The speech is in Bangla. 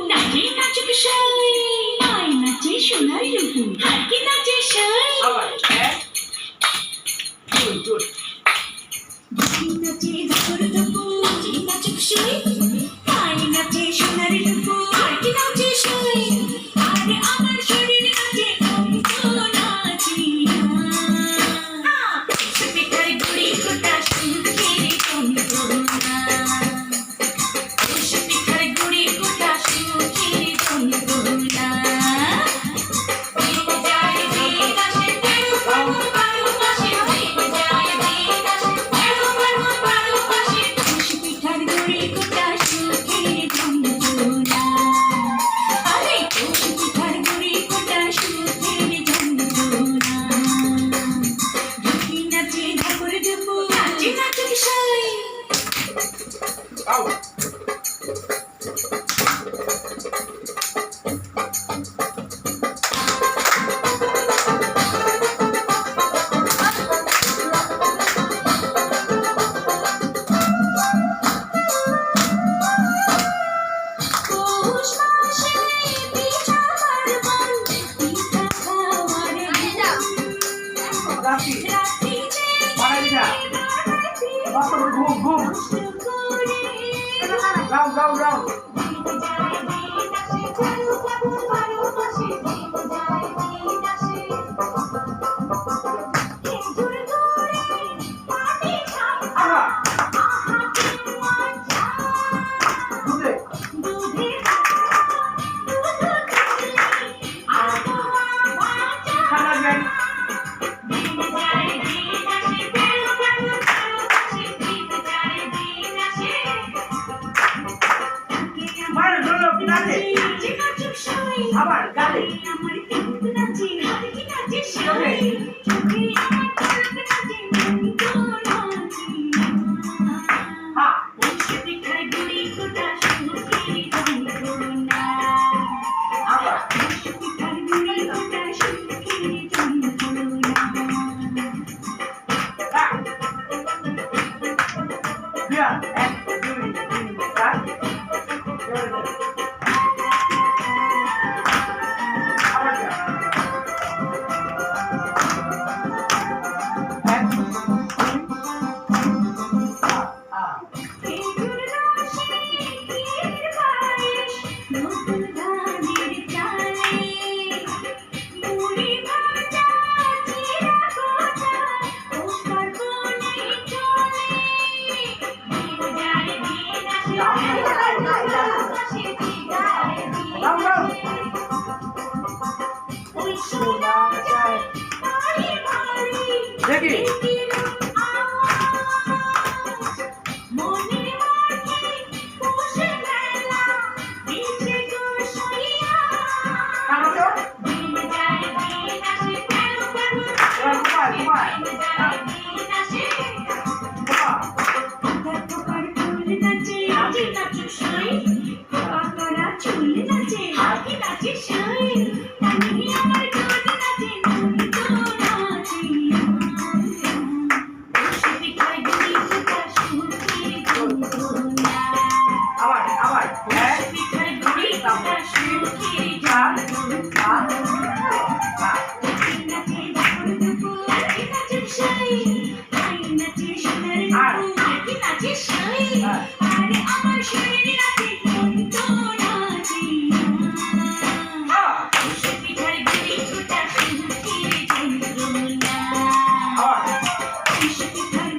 নাচে নাচুক সই আয় নাচে সোনার রূপু হারকে নাচে সই আবার এক দুই দুই নাচে ধাকুর ধুকু নাচে নাচুক সই আয় নাচে সোনার রূপু হারকে নাচে সই আরে আমার শরীর নাচে আমি তো নাচি না পিঠার গুড়ি কোটা সুখের যন্ত্রণা পিঠার গুড়ি কোটা সুখের যন্ত্রণা আবার গালে আমার কিন্তু নাচি হাতে কি নাচি সই চোখে আমার চোখ নাচি মন তো নাচি হ্যাঁ বসে পিঠার গুড়ি কোটা সুখের যন্ত্রণা আবার বসে পিঠার গুড়ি কোটা সুখের যন্ত্রণা দিয়া এক দুই তিন চার দেখি পিঠার